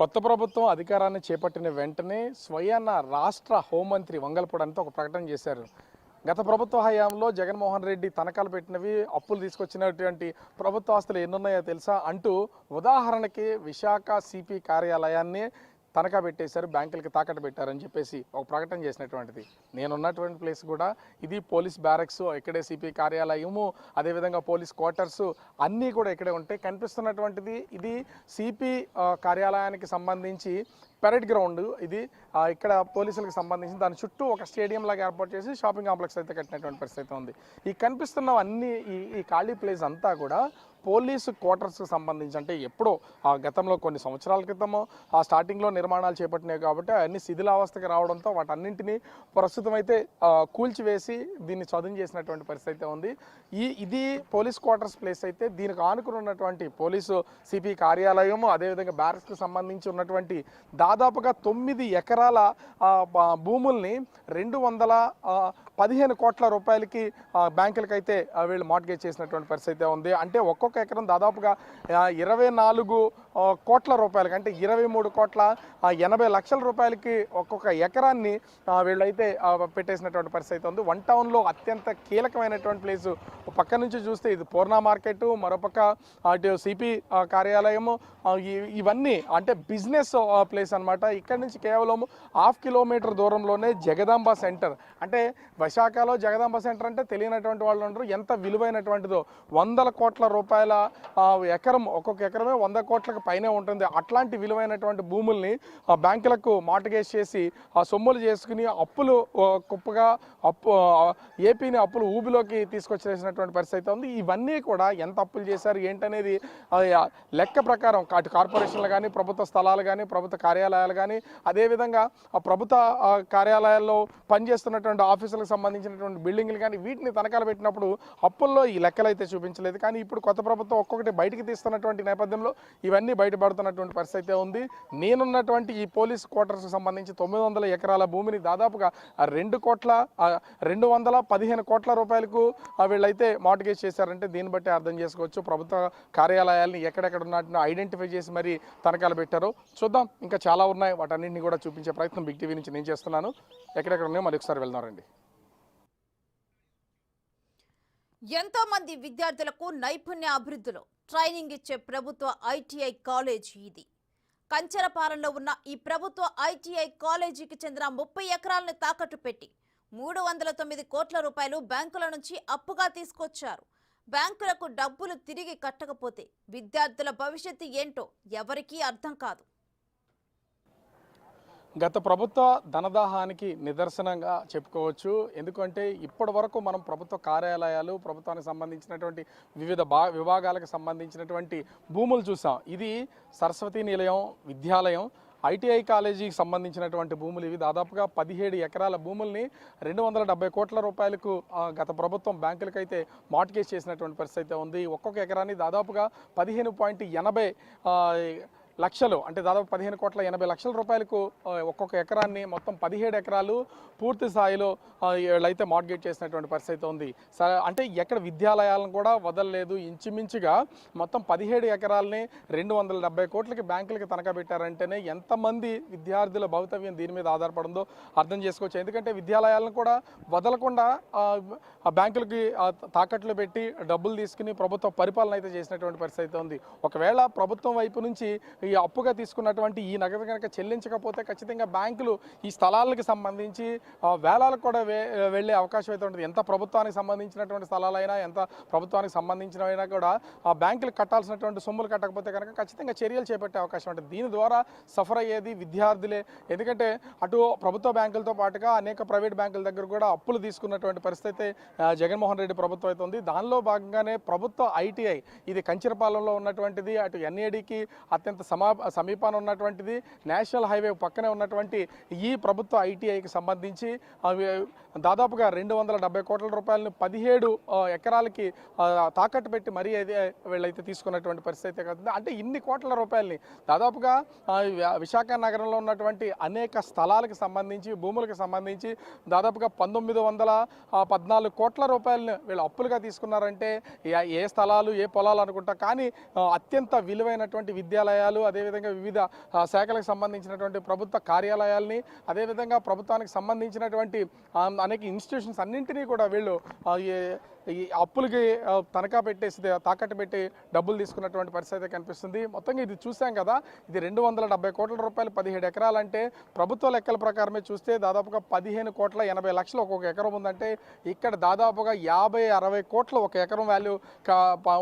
కొత్త ప్రభుత్వం అధికారాన్ని చేపట్టిన వెంటనే స్వయాన రాష్ట్ర హోంమంత్రి వంగలపూడి అనిత ఒక ప్రకటన చేశారు. గత ప్రభుత్వ హయాంలో జగన్మోహన్ రెడ్డి తనఖాలు పెట్టినవి, అప్పులు తీసుకొచ్చినటువంటి ప్రభుత్వ ఆస్తులు ఎన్నున్నాయో తెలుసా అంటూ ఉదాహరణకి విశాఖ సిపి కార్యాలయాన్ని తనఖా పెట్టేశారు, బ్యాంకులకి తాకట్టు పెట్టారని చెప్పేసి ఒక ప్రకటన చేసినటువంటిది. నేనున్నటువంటి ప్లేస్ కూడా ఇది పోలీస్ బ్యారక్స్, ఇక్కడే సిపి కార్యాలయము, అదేవిధంగా పోలీస్ క్వార్టర్స్ అన్నీ కూడా ఇక్కడే ఉంటాయి. కనిపిస్తున్నటువంటిది ఇది సిపి కార్యాలయానికి సంబంధించి పెరేడ్ గ్రౌండ్. ఇది ఇక్కడ పోలీసులకు సంబంధించి దాని చుట్టూ ఒక స్టేడియం లాగా ఏర్పాటు చేసి షాపింగ్ కాంప్లెక్స్ అయితే కట్టినటువంటి పరిస్థితి ఉంది. ఈ కనిపిస్తున్న అన్ని ఈ ఖాళీ ప్లేస్ అంతా కూడా పోలీసు క్వార్టర్స్కి సంబంధించి, అంటే ఎప్పుడో గతంలో కొన్ని సంవత్సరాల క్రితమో స్టార్టింగ్లో నిర్మాణాలు చేపట్టినాయి కాబట్టి అన్ని శిథిలావస్థకి రావడంతో వాటన్నింటినీ ప్రస్తుతం అయితే కూల్చివేసి దీన్ని చదును చేసినటువంటి పరిస్థితి అయితే ఉంది. ఇది పోలీస్ క్వార్టర్స్ ప్లేస్ అయితే దీనికి ఆనుకుని ఉన్నటువంటి పోలీసు సిపి కార్యాలయము, అదేవిధంగా బ్యారక్స్కి సంబంధించి ఉన్నటువంటి దాదాపుగా 9 ఎకరాల భూముల్ని 215 కోట్ల రూపాయలకి బ్యాంకులకైతే వీళ్ళు మార్ట్గేజ్ చేసినటువంటి పరిస్థితి ఉంది. అంటే ఒక్కొక్క ఎకరం దాదాపుగా 24 కోట్ల రూపాయలకి, అంటే 23 కోట్ల 80 లక్షల రూపాయలకి ఒక్కొక్క ఎకరాన్ని వీళ్ళైతే పెట్టేసినటువంటి పరిస్థితి ఉంది. వన్ టౌన్లో అత్యంత కీలకమైనటువంటి ప్లేసు. పక్క నుంచి చూస్తే ఇది పూర్ణ మార్కెట్, మరోపక్క అటు సిపి కార్యాలయము, ఇవన్నీ అంటే బిజినెస్ ప్లేస్ అనమాట. ఇక్కడ నుంచి కేవలం 1/2 కిలోమీటర్ దూరంలోనే జగదాంబ సెంటర్. అంటే విశాఖలో జగదాంబ సెంటర్ అంటే తెలియనటువంటి వాళ్ళు ఉండరు, ఎంత విలువైనటువంటిదో. 100 కోట్ల రూపాయల ఎకరం, ఒక్కొక్క ఎకరమే 100 కోట్లకు పైనే ఉంటుంది. అట్లాంటి విలువైనటువంటి భూముల్ని బ్యాంకులకు మార్ట్గేజ్ చేసి సొమ్ములు చేసుకుని అప్పులు కుప్పగా ఏపీని అప్పులు ఊబిలోకి తీసుకొచ్చేసినటువంటి పరిస్థితి ఉంది. ఇవన్నీ కూడా ఎంత అప్పులు చేశారు ఏంటనేది లెక్క ప్రకారం అటు కార్పొరేషన్లు కానీ, ప్రభుత్వ స్థలాలు కానీ, ప్రభుత్వ కార్యాలయాలు కానీ, అదేవిధంగా ప్రభుత్వ కార్యాలయాల్లో పనిచేస్తున్నటువంటి ఆఫీసులకు సంబంధించినటువంటి బిల్డింగ్లు కానీ, వీటిని తనఖాలు పెట్టినప్పుడు అప్పుల్లో ఈ లెక్కలు అయితే చూపించలేదు. కానీ ఇప్పుడు కొత్త ప్రభుత్వం ఒక్కొక్కటి బయటికి తీస్తున్నటువంటి నేపథ్యంలో ఇవన్నీ బయటపడుతున్నటువంటి పరిస్థితి ఉంది. నేనున్నటువంటి ఈ పోలీస్ క్వార్టర్స్కి సంబంధించి 900 ఎకరాల భూమిని దాదాపుగా 215 కోట్ల రూపాయలకు వీళ్ళైతే మార్ట్గేజ్ చేశారంటే దీన్ని బట్టి అర్థం చేసుకోవచ్చు ప్రభుత్వ కార్యాలయాల్ని ఎక్కడెక్కడ ఉన్నట్టు ఐడెంటిఫై చేసి మరి తనఖాలు పెట్టారు. చూద్దాం, ఇంకా చాలా ఉన్నాయి, వాటన్నింటినీ కూడా చూపించే ప్రయత్నం బిగ్ టీవీ నుంచి నేను చేస్తున్నాను. ఎక్కడెక్కడ ఉన్నాయో మళ్ళీ ఒకసారి వెళ్దాం రండి. ఎంతో మంది విద్యార్థులకు నైపుణ్య అభివృద్ధిలో ట్రైనింగ్ ఇచ్చే ప్రభుత్వ ఐటీఐ కాలేజీ ఇది. కంచరపాలెంలో ఉన్న ఈ ప్రభుత్వ ఐటీఐ కాలేజీకి చెందిన 30 ఎకరాలను తాకట్టు పెట్టి 309 కోట్ల రూపాయలు బ్యాంకుల నుంచి అప్పుగా తీసుకొచ్చారు. బ్యాంకులకు డబ్బులు తిరిగి కట్టకపోతే విద్యార్థుల భవిష్యత్తు ఏంటో ఎవరికీ అర్థం కాదు. గత ప్రభుత్వ ధనదాహానికి నిదర్శనంగా చెప్పుకోవచ్చు. ఎందుకంటే ఇప్పటి వరకు మనం ప్రభుత్వ కార్యాలయాలు, ప్రభుత్వానికి సంబంధించినటువంటి వివిధ విభాగాలకు సంబంధించినటువంటి భూములు చూసాం. ఇది సరస్వతి నిలయం విద్యాలయం, ఐటీఐ కాలేజీకి సంబంధించినటువంటి భూములు. ఇవి దాదాపుగా 17 ఎకరాల భూముల్ని 270 కోట్ల రూపాయలకు గత ప్రభుత్వం బ్యాంకులకైతే మార్ట్గేజ్ చేసినటువంటి పరిస్థితి ఉంది. ఒక్కొక్క ఎకరాన్ని దాదాపుగా 15.80 లక్షలు, అంటే దాదాపు 15.80 కోట్ల రూపాయలకు ఒక్కొక్క ఎకరాన్ని, మొత్తం 17 ఎకరాలు పూర్తి స్థాయిలో వీళ్ళైతే మార్ట్గేజ్ చేసినటువంటి పరిస్థితి ఉంది. అంటే ఎక్కడ విద్యాలయాలను కూడా వదలలేదు. ఇంచుమించుగా మొత్తం 17 ఎకరాలని 270 కోట్లకి బ్యాంకులకి తనఖా పెట్టారంటేనే ఎంతమంది విద్యార్థుల భవితవ్యం దీని మీద ఆధారపడిందో అర్థం చేసుకోవచ్చు. ఎందుకంటే విద్యాలయాలను కూడా వదలకుండా బ్యాంకులకి తాకట్లు పెట్టి డబ్బులు తీసుకుని ప్రభుత్వ పరిపాలన అయితే చేసినటువంటి పరిస్థితి ఉంది. ఒకవేళ ప్రభుత్వం వైపు నుంచి ఈ అప్పుగా తీసుకున్నటువంటి ఈ నగదు కనుక చెల్లించకపోతే ఖచ్చితంగా బ్యాంకులు ఈ స్థలాలకు సంబంధించి వేలాలకు కూడా వెళ్ళే అవకాశం అయితే ఉంటుంది. ఎంత ప్రభుత్వానికి సంబంధించినటువంటి స్థలాలైనా, ఎంత ప్రభుత్వానికి సంబంధించినవైనా కూడా ఆ బ్యాంకులు కట్టాల్సినటువంటి సొమ్ములు కట్టకపోతే కనుక ఖచ్చితంగా చర్యలు చేపట్టే అవకాశం ఉంటుంది. దీని ద్వారా సఫర్ అయ్యేది విద్యార్థులే. ఎందుకంటే అటు ప్రభుత్వ బ్యాంకులతో పాటుగా అనేక ప్రైవేట్ బ్యాంకుల దగ్గర కూడా అప్పులు తీసుకున్నటువంటి పరిస్థితి జగన్మోహన్ రెడ్డి ప్రభుత్వం అయితే ఉంది. దానిలో భాగంగానే ప్రభుత్వ ఐటీఐ, ఇది కంచిరపాలెంలో ఉన్నటువంటిది, అటు ఎన్ఏడికి అత్యంత సమీపాన ఉన్నటువంటిది, నేషనల్ హైవే పక్కనే ఉన్నటువంటి ఈ ప్రభుత్వ ఐటీఐకి సంబంధించి దాదాపుగా 270 కోట్ల రూపాయలను 17 ఎకరాలకి తాకట్టు పెట్టి మరీ వీళ్ళైతే తీసుకున్నటువంటి పరిస్థితి కదా. అంటే ఇన్ని కోట్ల రూపాయలని దాదాపుగా విశాఖ నగరంలో ఉన్నటువంటి అనేక స్థలాలకు సంబంధించి, భూములకు సంబంధించి దాదాపుగా 1914 కోట్ల రూపాయలను వీళ్ళు అప్పులుగా తీసుకున్నారంటే ఏ స్థలాలు, ఏ పొలాలు అనుకుంటా. కానీ అత్యంత విలువైనటువంటి విద్యాలయాలు, అదేవిధంగా వివిధ శాఖలకు సంబంధించినటువంటి ప్రభుత్వ కార్యాలయాల్ని, అదేవిధంగా ప్రభుత్వానికి సంబంధించినటువంటి అనేక ఇన్స్టిట్యూషన్స్ అన్నింటినీ కూడా వీళ్ళు ఈ అప్పులకి తనఖా పెట్టేసి తాకట్టు పెట్టి డబ్బులు తీసుకున్నటువంటి పరిస్థితి కనిపిస్తుంది. మొత్తంగా ఇది చూసాం కదా, ఇది 270 కోట్ల రూపాయలు 17 ఎకరాలంటే ప్రభుత్వ లెక్కల ప్రకారమే చూస్తే దాదాపుగా 15 కోట్ల 80 లక్షలు ఒక్కొక్క ఎకరం ఉందంటే ఇక్కడ దాదాపుగా 50-60 కోట్ల ఒక ఎకరం వాల్యూ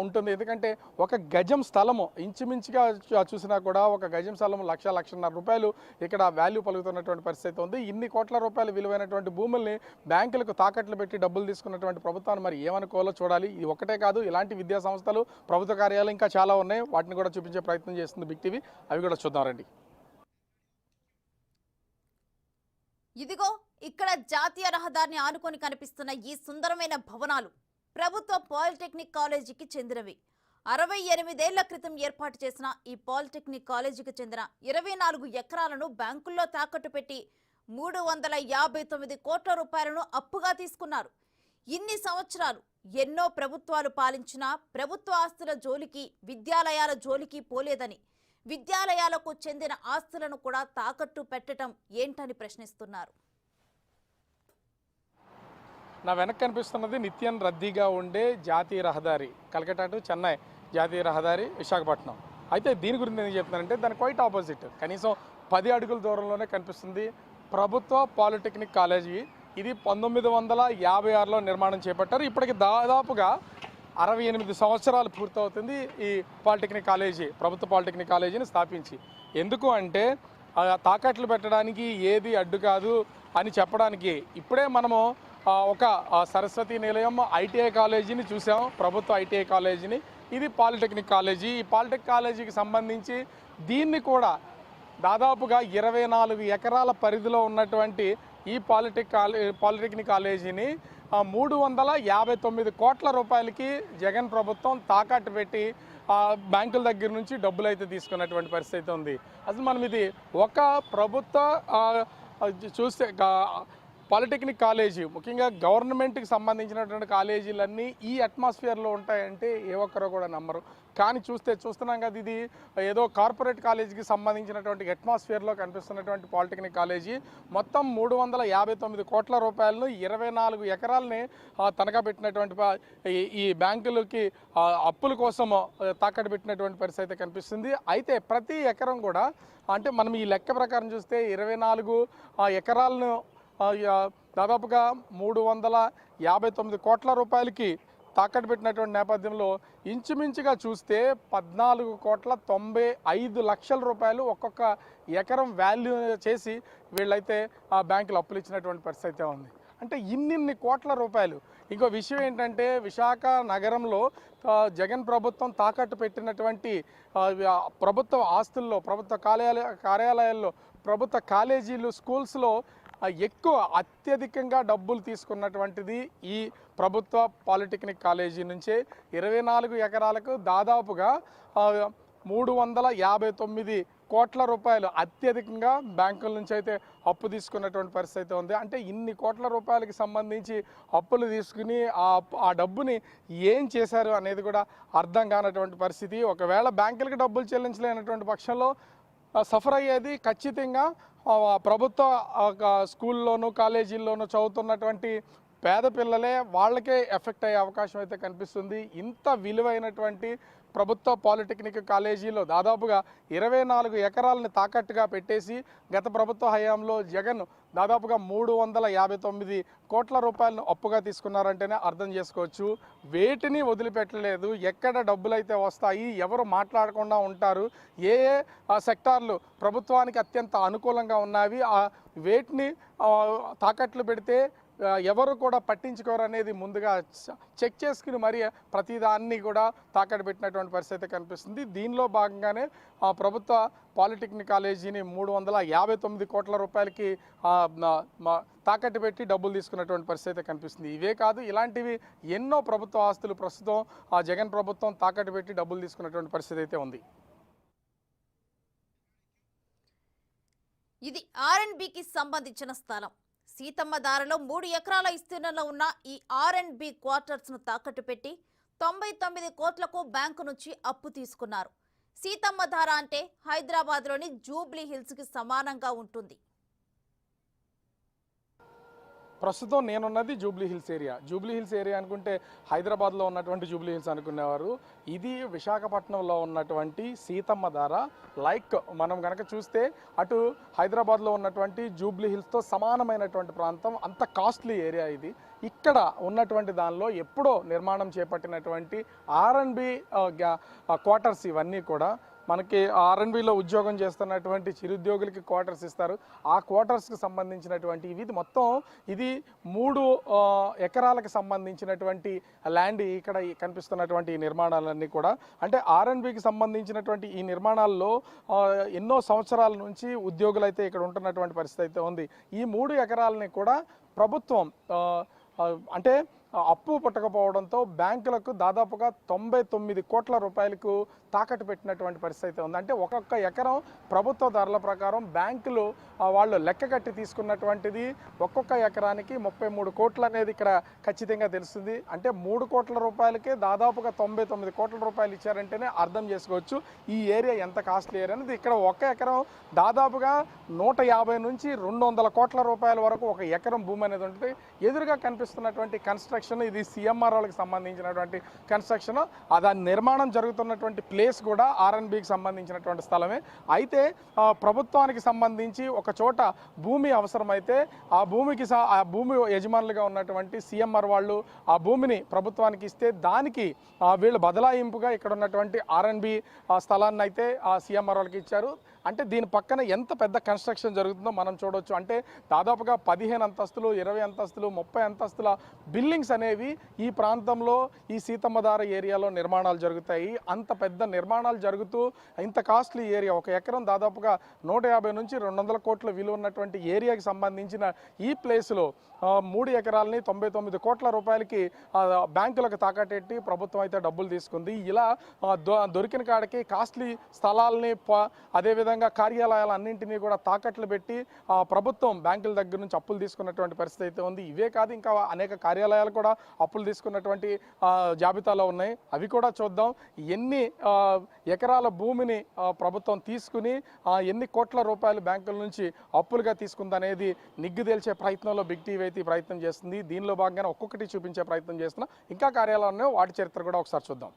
ఉంటుంది. ఎందుకంటే ఒక గజం స్థలము ఇంచుమించుగా చూసినా కూడా ఒక గజం స్థలం 1-1.5 రూపాయలు ఇక్కడ వాల్యూ పలుకుతున్నటువంటి పరిస్థితి ఉంది. ఇన్ని కోట్ల రూపాయలు విలువైనటువంటి భూముల్ని బ్యాంకులకు తాకట్లు పెట్టి డబ్బులు తీసుకున్నటువంటి ప్రభుత్వాన్ని మరి ఏమనుకోవాలో చూడాలి. ఇది ఒక్కటే కాదు, ఇలాంటి విద్యా సంస్థలు, ప్రభుత్వ కార్యాలయాలు ఇంకా చాలా ఉన్నాయి. వాటిని కూడా చూపించే ప్రయత్నం చేస్తుంది బిగ్ టీవీ. అవి కూడా చూద్దాం రండి. ఇదిగో ఇక్కడ జాతీయ రహదారిని ఆనుకొని కనిపిస్తున్న ఈ సుందరమైన భవనాలు ప్రభుత్వ పాలిటెక్నిక్ కాలేజీకి చెందినవి. 68 ఏళ్ల క్రితం ఏర్పాటు చేసిన ఈ పాలిటెక్నిక్ కాలేజీకి చెందిన 24 ఎకరాలను బ్యాంకుల్లో తాకట్టు పెట్టి 359 కోట్ల రూపాయలను అప్పుగా తీసుకున్నారు. ఇన్ని సంవత్సరాలు ఎన్నో ప్రభుత్వాలు పాలించినా ప్రభుత్వ ఆస్తుల జోలికి, విద్యాలయాల జోలికి పోలేదని, విద్యాలయాలకు చెందిన ఆస్తులను కూడా తాకట్టు పెట్టడం ఏంటని ప్రశ్నిస్తున్నారు. నా వెనక కనిపిస్తున్నది నిత్యం రద్దీగా ఉండే జాతీయ రహదారి, కలకత్తా టు చెన్నై జాతీయ రహదారి విశాఖపట్నం. అయితే దీని గురించి నేను చెప్తున్నానంటే దాని క్వైట్ ఆపోజిట్, కనీసం 10 అడుగుల దూరంలోనే కనిపిస్తుంది ప్రభుత్వ పాలిటెక్నిక్ కాలేజీ. ఇది 1956లో నిర్మాణం చేపట్టారు. ఇప్పటికి దాదాపుగా 68 సంవత్సరాలు పూర్తవుతుంది ఈ పాలిటెక్నిక్ కాలేజీ, ప్రభుత్వ పాలిటెక్నిక్ కాలేజీని స్థాపించి. ఎందుకు అంటే తాకట్లు పెట్టడానికి ఏది అడ్డు కాదు అని చెప్పడానికి. ఇప్పుడే మనము ఒక సరస్వతి నిలయం ఐటీఐ కాలేజీని చూసాం, ప్రభుత్వ ఐటీఐ కాలేజీని. ఇది పాలిటెక్నిక్ కాలేజీ. ఈ పాలిటెక్నిక్ కాలేజీకి సంబంధించి దీన్ని కూడా దాదాపుగా 24 ఎకరాల పరిధిలో ఉన్నటువంటి ఈ పాలిటెక్నిక్ కాలేజీని 359 కోట్ల రూపాయలకి జగన్ ప్రభుత్వం తాకట్టు పెట్టి బ్యాంకుల దగ్గర నుంచి డబ్బులు అయితే తీసుకున్నటువంటి పరిస్థితి ఉంది. అసలు మనం ఇది ఒక ప్రభుత్వ చూస్తే పాలిటెక్నిక్ కాలేజీ, ముఖ్యంగా గవర్నమెంట్కి సంబంధించినటువంటి కాలేజీలన్నీ ఈ అట్మాస్ఫియర్లో ఉంటాయంటే ఏ ఒక్కరో కూడా నమ్మరు. కానీ చూస్తున్నాం కదా, ఇది ఏదో కార్పొరేట్ కాలేజీకి సంబంధించినటువంటి అట్మాస్ఫియర్లో కనిపిస్తున్నటువంటి పాలిటెక్నిక్ కాలేజీ. మొత్తం 359 కోట్ల రూపాయలను 24 ఎకరాలని తనఖా పెట్టినటువంటి ఈ బ్యాంకులకి అప్పుల కోసం తాకట్టు పెట్టినటువంటి పరిస్థితి కనిపిస్తుంది. అయితే ప్రతి ఎకరం కూడా, అంటే మనం ఈ లెక్క ప్రకారం చూస్తే 24 ఎకరాలను దాదాపుగా 359 కోట్ల రూపాయలకి తాకట్టు పెట్టినటువంటి నేపథ్యంలో ఇంచుమించుగా చూస్తే 14,95 లక్షల రూపాయలు ఒక్కొక్క ఎకరం వాల్యూ చేసి వీళ్ళైతే ఆ బ్యాంకులు అప్పులు ఇచ్చినటువంటి పరిస్థితి ఉంది. అంటే ఇన్ని కోట్ల రూపాయలు. ఇంకో విషయం ఏంటంటే విశాఖ నగరంలో జగన్ ప్రభుత్వం తాకట్టు పెట్టినటువంటి ప్రభుత్వ ఆస్తుల్లో, ప్రభుత్వ కార్యాలయాల్లో, ప్రభుత్వ కాలేజీలు, స్కూల్స్లో అత్యధికంగా డబ్బులు తీసుకున్నటువంటిది ఈ ప్రభుత్వ పాలిటెక్నిక్ కాలేజీ నుంచే. 24 ఎకరాలకు దాదాపుగా 359 కోట్ల రూపాయలు అత్యధికంగా బ్యాంకుల నుంచి అయితే అప్పు తీసుకున్నటువంటి పరిస్థితి ఉంది. అంటే ఇన్ని కోట్ల రూపాయలకి సంబంధించి అప్పులు తీసుకుని ఆ డబ్బుని ఏం చేశారు అనేది కూడా అర్థం కానటువంటి పరిస్థితి. ఒకవేళ బ్యాంకులకి డబ్బులు చెల్లించలేనటువంటి పక్షంలో సఫర్ అయ్యేది ఖచ్చితంగా ప్రభుత్వ స్కూల్లోనూ కాలేజీల్లోనూ చదువుతున్నటువంటి పేద పిల్లలే, వాళ్ళకే ఎఫెక్ట్ అయ్యే అవకాశం అయితే కనిపిస్తుంది. ఇంత విలువైనటువంటి ప్రభుత్వ పాలిటెక్నిక్ కాలేజీలో దాదాపుగా 24 ఎకరాలని తాకట్టుగా పెట్టేసి గత ప్రభుత్వ హయాంలో జగన్ దాదాపుగా 359 కోట్ల రూపాయలను అప్పుగా తీసుకున్నారంటేనే అర్థం చేసుకోవచ్చు. వేటిని వదిలిపెట్టలేదు. ఎక్కడ డబ్బులైతే వస్తాయి, ఎవరు మాట్లాడకుండా ఉంటారు, ఏ సెక్టార్లు ప్రభుత్వానికి అత్యంత అనుకూలంగా ఉన్నవి, వేటిని తాకట్లు పెడితే ఎవరు కూడా పట్టించుకోరు అనేది ముందుగా చెక్ చేసుకుని మరి ప్రతిదాన్ని కూడా తాకట్టు పెట్టినటువంటి పరిస్థితి కనిపిస్తుంది. దీనిలో భాగంగానే ప్రభుత్వ పాలిటెక్నిక్ కాలేజీని 359 కోట్ల రూపాయలకి తాకట్టు పెట్టి డబ్బులు తీసుకున్నటువంటి పరిస్థితి కనిపిస్తుంది. ఇవే కాదు, ఇలాంటివి ఎన్నో ప్రభుత్వ ఆస్తులు ప్రస్తుతం జగన్ ప్రభుత్వం తాకట్టు పెట్టి డబ్బులు తీసుకున్నటువంటి పరిస్థితి అయితే ఉంది. ఇది R&Bకి సంబంధించిన స్థలం. సీతమ్మధారలో 3 ఎకరాల విస్తీర్ణంలో ఉన్న ఈ R&B క్వార్టర్స్ ను తాకట్టు పెట్టి 99 కోట్లకు బ్యాంకు నుంచి అప్పు తీసుకున్నారు. సీతమ్మధార అంటే హైదరాబాద్లోని జూబ్లీ హిల్స్ కి సమానంగా ఉంటుంది. ప్రస్తుతం నేనున్నది జూబ్లీ హిల్స్ ఏరియా. జూబ్లీ హిల్స్ ఏరియా అనుకుంటే హైదరాబాద్లో ఉన్నటువంటి జూబ్లీ హిల్స్ అనుకునేవారు. ఇది విశాఖపట్నంలో ఉన్నటువంటి సీతమ్మధార. లైక్ మనం కనుక చూస్తే అటు హైదరాబాద్లో ఉన్నటువంటి జూబ్లీ హిల్స్తో సమానమైనటువంటి ప్రాంతం. అంత కాస్ట్లీ ఏరియా ఇది. ఇక్కడ ఉన్నటువంటి దానిలో ఎప్పుడో నిర్మాణం చేపట్టినటువంటి R&B క్వార్టర్స్ ఇవన్నీ కూడా మనకి R&Bలో ఉద్యోగం చేస్తున్నటువంటి చిరుద్యోగులకి క్వార్టర్స్ ఇస్తారు. ఆ క్వార్టర్స్కి సంబంధించినటువంటి ఇది మొత్తం ఇది 3 ఎకరాలకు సంబంధించినటువంటి ల్యాండ్. ఇక్కడ కనిపిస్తున్నటువంటి ఈ నిర్మాణాలన్నీ కూడా అంటే R&Bకి సంబంధించినటువంటి ఈ నిర్మాణాల్లో ఎన్నో సంవత్సరాల నుంచి ఉద్యోగులు అయితే ఇక్కడ ఉంటున్నటువంటి పరిస్థితి అయితే ఉంది. ఈ 3 ఎకరాలని కూడా ప్రభుత్వం అంటే అప్పు పుట్టకపోవడంతో బ్యాంకులకు దాదాపుగా 99 కోట్ల రూపాయలకు తాకట్టు పెట్టినటువంటి పరిస్థితి ఉంది. అంటే ఒక్కొక్క ఎకరం ప్రభుత్వ ధరల ప్రకారం బ్యాంకులు వాళ్ళు లెక్క కట్టి తీసుకున్నటువంటిది ఒక్కొక్క ఎకరానికి 33 కోట్లు అనేది ఇక్కడ ఖచ్చితంగా తెలుస్తుంది. అంటే 3 కోట్ల రూపాయలకే దాదాపుగా 99 కోట్ల రూపాయలు ఇచ్చారంటేనే అర్థం చేసుకోవచ్చు ఈ ఏరియా ఎంత కాస్ట్లీ ఏరియా అనేది. ఇక్కడ ఒక ఎకరం దాదాపుగా 150 నుంచి 200 కోట్ల రూపాయల వరకు ఒక ఎకరం భూమి అనేది ఉంటుంది. ఎదురుగా కనిపిస్తున్నటువంటి కన్స్ట్రక్షన్ ఇది CMR వాళ్ళకి సంబంధించినటువంటి కన్స్ట్రక్షన్. దాని నిర్మాణం జరుగుతున్నటువంటి ప్లేస్ కూడా R&Bకి సంబంధించినటువంటి స్థలమే. అయితే ప్రభుత్వానికి సంబంధించి ఒక చోట భూమి అవసరమైతే ఆ భూమి యజమానులుగా ఉన్నటువంటి CMR వాళ్ళు ఆ భూమిని ప్రభుత్వానికి ఇస్తే దానికి వీళ్ళు బదలాయింపుగా ఇక్కడ ఉన్నటువంటి R&B స్థలాన్ని అయితే ఆ CMR వాళ్ళకి ఇచ్చారు. అంటే దీని పక్కన ఎంత పెద్ద కన్స్ట్రక్షన్ జరుగుతుందో మనం చూడవచ్చు. అంటే దాదాపుగా 15 అంతస్తులు, 20 అంతస్తులు, 30 అంతస్తుల బిల్డింగ్స్ అనేవి ఈ ప్రాంతంలో ఈ సీతమ్మధార ఏరియాలో నిర్మాణాలు జరుగుతాయి. అంత పెద్ద నిర్మాణాలు జరుగుతూ ఇంత కాస్ట్లీ ఏరియా, ఒక ఎకరం దాదాపుగా 150 నుంచి 200 కోట్ల విలువ ఉన్నటువంటి ఏరియాకి సంబంధించిన ఈ ప్లేస్లో 3 ఎకరాలని 99 కోట్ల రూపాయలకి బ్యాంకులకు తాకట్టెట్టి ప్రభుత్వం అయితే డబ్బులు తీసుకుంది. ఇలా దొరికిన కాడికి కాస్ట్లీ స్థలాలని అదేవిధంగా కార్యాలయాలన్నింటినీ కూడా తాకట్లు పెట్టి ప్రభుత్వం బ్యాంకుల దగ్గర నుంచి అప్పులు తీసుకున్నటువంటి పరిస్థితి అయితే ఉంది. ఇవే కాదు, ఇంకా అనేక కార్యాలయాలు కూడా అప్పులు తీసుకున్నటువంటి జాబితాలో ఉన్నాయి. అవి కూడా చూద్దాం. ఎన్ని ఎకరాల భూమిని ప్రభుత్వం తీసుకుని ఎన్ని కోట్ల రూపాయలు బ్యాంకుల నుంచి అప్పులుగా తీసుకుందనేది నిగ్గు తేల్చే ప్రయత్నంలో బిగ్ టీవీ అయితే ప్రయత్నం చేస్తుంది. దీనిలో భాగంగానే ఒక్కొక్కటి చూపించే ప్రయత్నం చేస్తున్నాం. ఇంకా కార్యాలయాలు వాటి చరిత్ర కూడా ఒకసారి చూద్దాం.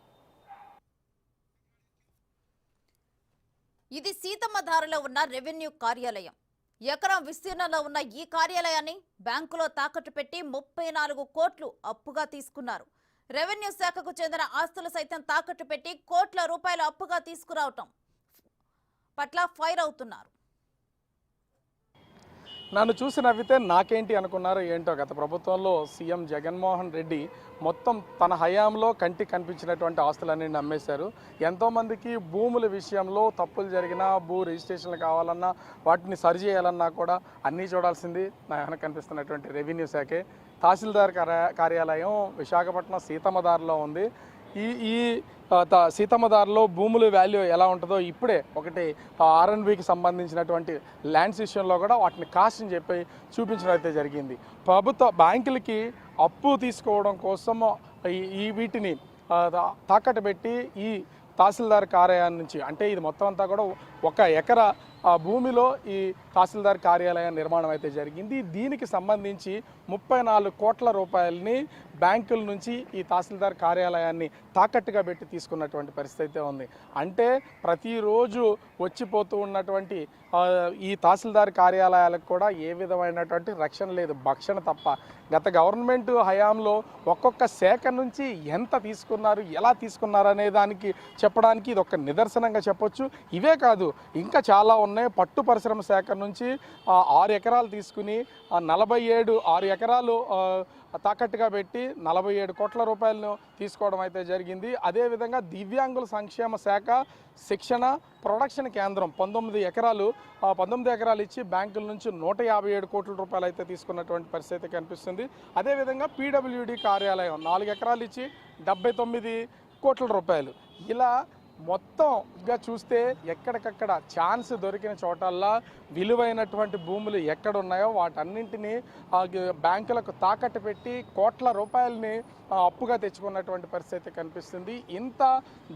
ఇది సీతమ్మధారలో ఉన్న రెవెన్యూ కార్యాలయం. ఎకరం విస్తీర్ణంలో ఉన్న ఈ కార్యాలయాన్ని బ్యాంకులో తాకట్టు పెట్టి 34 కోట్లు అప్పుగా తీసుకున్నారు. రెవెన్యూ శాఖకు చెందిన ఆస్తులు సైతం తాకట్టు పెట్టి కోట్ల రూపాయల అప్పుగా తీసుకురావటం పట్ల ఫైర్ అవుతున్నారు. నన్ను చూసి నవ్వితే నాకేంటి అనుకున్నారు ఏంటో. గత ప్రభుత్వంలో సీఎం జగన్మోహన్ రెడ్డి మొత్తం తన హయాంలో కంటికి కనిపించినటువంటి ఆస్తులన్నీ నమ్మేశారు. ఎంతోమందికి భూముల విషయంలో తప్పులు జరిగినా, భూ రిజిస్ట్రేషన్లు కావాలన్నా, వాటిని సరిచేయాలన్నా కూడా అన్నీ చూడాల్సింది నా వెనక కనిపిస్తున్నటువంటి రెవెన్యూ శాఖే. తహసీల్దార్ కార్యాలయం విశాఖపట్నం సీతమ్మధారలో ఉంది. ఈ సీతమ్మధారలో భూముల వాల్యూ ఎలా ఉంటుందో ఇప్పుడే ఒకటి R&Bకి సంబంధించినటువంటి ల్యాండ్స్ విషయంలో కూడా వాటిని కాస్ట్ అని చెప్పి చూపించడం అయితే జరిగింది. ప్రభుత్వ బ్యాంకులకి అప్పు తీసుకోవడం కోసం వీటిని తాకట్టు పెట్టి ఈ తహసీల్దార్ కార్యాలయం నుంచి, అంటే ఇది మొత్తం అంతా కూడా 1 ఎకరా భూమిలో ఈ తహసీల్దార్ కార్యాలయం నిర్మాణం అయితే జరిగింది. దీనికి సంబంధించి 34 కోట్ల రూపాయలని బ్యాంకుల నుంచి ఈ తహసీల్దార్ కార్యాలయాన్ని తాకట్టుగా పెట్టి తీసుకున్నటువంటి పరిస్థితి అయితే ఉంది. అంటే ప్రతిరోజు వచ్చిపోతూ ఉన్నటువంటి ఈ తహసీల్దార్ కార్యాలయాలకు కూడా ఏ విధమైనటువంటి రక్షణ లేదు, భక్షణ తప్ప. గత గవర్నమెంట్ హయాంలో ఒక్కొక్క శాఖ నుంచి ఎంత తీసుకున్నారు, ఎలా తీసుకున్నారు అనే దానికి చెప్పడానికి ఇది ఒక నిదర్శనంగా చెప్పొచ్చు. ఇవే కాదు, ఇంకా చాలా ఉన్నాయి. పట్టు పరిశ్రమ శాఖ నుంచి 6 ఎకరాలు తీసుకుని 6 ఎకరాలు తాకట్టుగా పెట్టి 47 కోట్ల రూపాయలను తీసుకోవడం అయితే జరిగింది. అదేవిధంగా దివ్యాంగుల సంక్షేమ శాఖ శిక్షణ ప్రొడక్షన్ కేంద్రం 19 ఎకరాలు ఇచ్చి బ్యాంకుల నుంచి 157 కోట్ల రూపాయలు అయితే తీసుకున్నటువంటి పరిస్థితి కనిపిస్తుంది. అదేవిధంగా పీడబ్ల్యూడి కార్యాలయం 4 ఎకరాలు ఇచ్చి 79 కోట్ల రూపాయలు. ఇలా మొత్తంగా చూస్తే ఎక్కడికక్కడ ఛాన్స్ దొరికిన చోటల్లా విలువైనటువంటి భూములు ఎక్కడున్నాయో వాటన్నింటినీ బ్యాంకులకు తాకట్టు పెట్టి కోట్ల రూపాయలని అప్పుగా తెచ్చుకున్నటువంటి పరిస్థితి కనిపిస్తుంది. ఇంత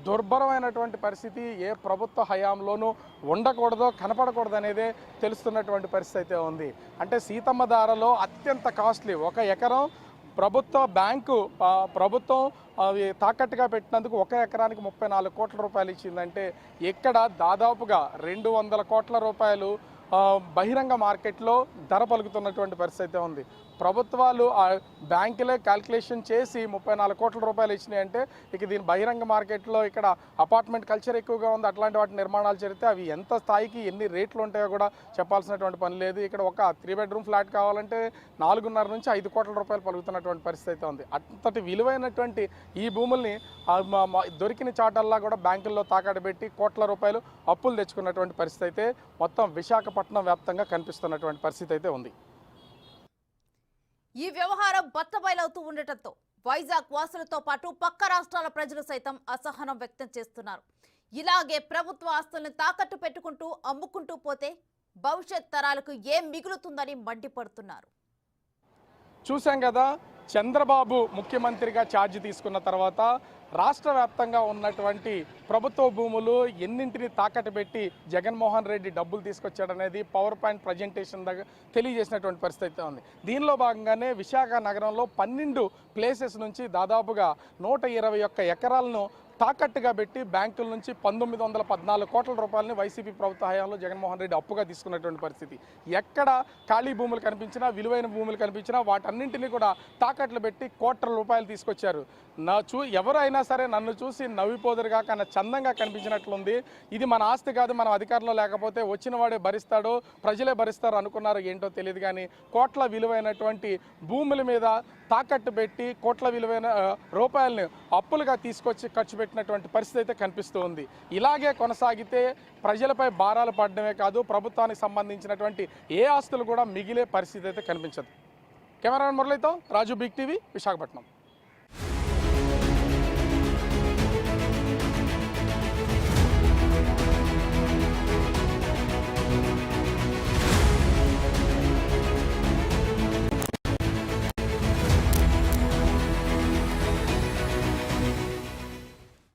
దుర్భరమైనటువంటి పరిస్థితి ఏ ప్రభుత్వ హయాంలోనూ ఉండకూడదో, కనపడకూడదు అనేదే తెలుస్తున్నటువంటి పరిస్థితి అయితే ఉంది. అంటే సీతమ్మ ధారలో అత్యంత కాస్ట్లీ 1 ఎకరం ప్రభుత్వం అవి తాకట్టుగా పెట్టినందుకు 1 ఎకరానికి 34 కోట్ల రూపాయలు ఇచ్చిందంటే ఇక్కడ దాదాపుగా 200 కోట్ల రూపాయలు బహిరంగ మార్కెట్లో ధర పలుకుతున్నటువంటి పరిస్థితి ఉంది. ప్రభుత్వాలు బ్యాంకులే క్యాల్కులేషన్ చేసి 34 కోట్ల రూపాయలు ఇచ్చినాయంటే ఇక దీని బహిరంగ మార్కెట్లో ఇక్కడ అపార్ట్మెంట్ కల్చర్ ఎక్కువగా ఉంది. అట్లాంటి వాటి నిర్మాణాలు జరిగితే అవి ఎంత స్థాయికి ఎన్ని రేట్లు ఉంటాయో కూడా చెప్పాల్సినటువంటి పని లేదు. ఇక్కడ ఒక 3 బెడ్రూమ్ ఫ్లాట్ కావాలంటే 4.5 నుంచి 5 కోట్ల రూపాయలు పలుకుతున్నటువంటి పరిస్థితి అయితే ఉంది. అంతటి విలువైనటువంటి ఈ భూముల్ని దొరికిన చాటల్లా కూడా బ్యాంకుల్లో తాకట్టు పెట్టి కోట్ల రూపాయలు అప్పులు తెచ్చుకున్నటువంటి పరిస్థితి అయితే మొత్తం విశాఖపట్నం వ్యాప్తంగా కనిపిస్తున్నటువంటి పరిస్థితి అయితే ఉంది. ఈ వ్యవహారం బట్టబయలవుతూ ఉండటంతో వైజాగ్ వాసులతో పాటు పక్క రాష్ట్రాల ప్రజలు సైతం అసహనం వ్యక్తం చేస్తున్నారు. ఇలాగే ప్రభుత్వ ఆస్తుల్ని తాకట్టు పెట్టుకుంటూ అమ్ముకుంటూ పోతే భవిష్యత్ తరాలకు ఏం మిగులుతుందని మండిపడుతున్నారు. చూసాం కదా, చంద్రబాబు ముఖ్యమంత్రిగా ఛార్జ్ తీసుకున్న తర్వాత రాష్ట్ర వ్యాప్తంగా ఉన్నటువంటి ప్రభుత్వ భూములు ఎన్నింటిని తాకట్టు పెట్టి జగన్మోహన్ రెడ్డి డబ్బులు తీసుకొచ్చాడనేది పవర్ పాయింట్ ప్రజెంటేషన్ దగ్గర తెలియజేసినటువంటి పరిస్థితి ఉంది. దీనిలో భాగంగానే విశాఖ నగరంలో 12 ప్లేసెస్ నుంచి దాదాపుగా 121 ఎకరాలను తాకట్టుగా పెట్టి బ్యాంకుల నుంచి 1914 కోట్ల రూపాయలని వైసీపీ ప్రభుత్వ హయాంలో జగన్మోహన్ రెడ్డి అప్పుగా తీసుకున్నటువంటి పరిస్థితి. ఎక్కడ ఖాళీ భూములు కనిపించినా, విలువైన భూములు కనిపించినా వాటన్నింటినీ కూడా తాకట్లు పెట్టి కోట్ల రూపాయలు తీసుకొచ్చారు. ఎవరైనా సరే నన్ను చూసి నవ్విపోదురుగా కన్నా చందంగా కనిపించినట్లుంది. ఇది మన ఆస్తి కాదు, మనం అధికారంలో లేకపోతే వచ్చిన వాడే భరిస్తాడో, ప్రజలే భరిస్తారు అనుకున్నారు. ఏంటో తెలియదు కానీ కోట్ల విలువైనటువంటి భూముల మీద తాకట్టు పెట్టి కోట్ల విలువైన రూపాయలని అప్పులుగా తీసుకొచ్చి ఖర్చు పెట్టినటువంటి పరిస్థితి అయితే కనిపిస్తూ ఉంది. ఇలాగే కొనసాగితే ప్రజలపై భారాలు పడడమే కాదు, ప్రభుత్వానికి సంబంధించినటువంటి ఏ ఆస్తులు కూడా మిగిలే పరిస్థితి అయితే కనిపించదు. కెమెరామెన్ మురళితో రాజు, బిగ్ టీవీ, విశాఖపట్నం.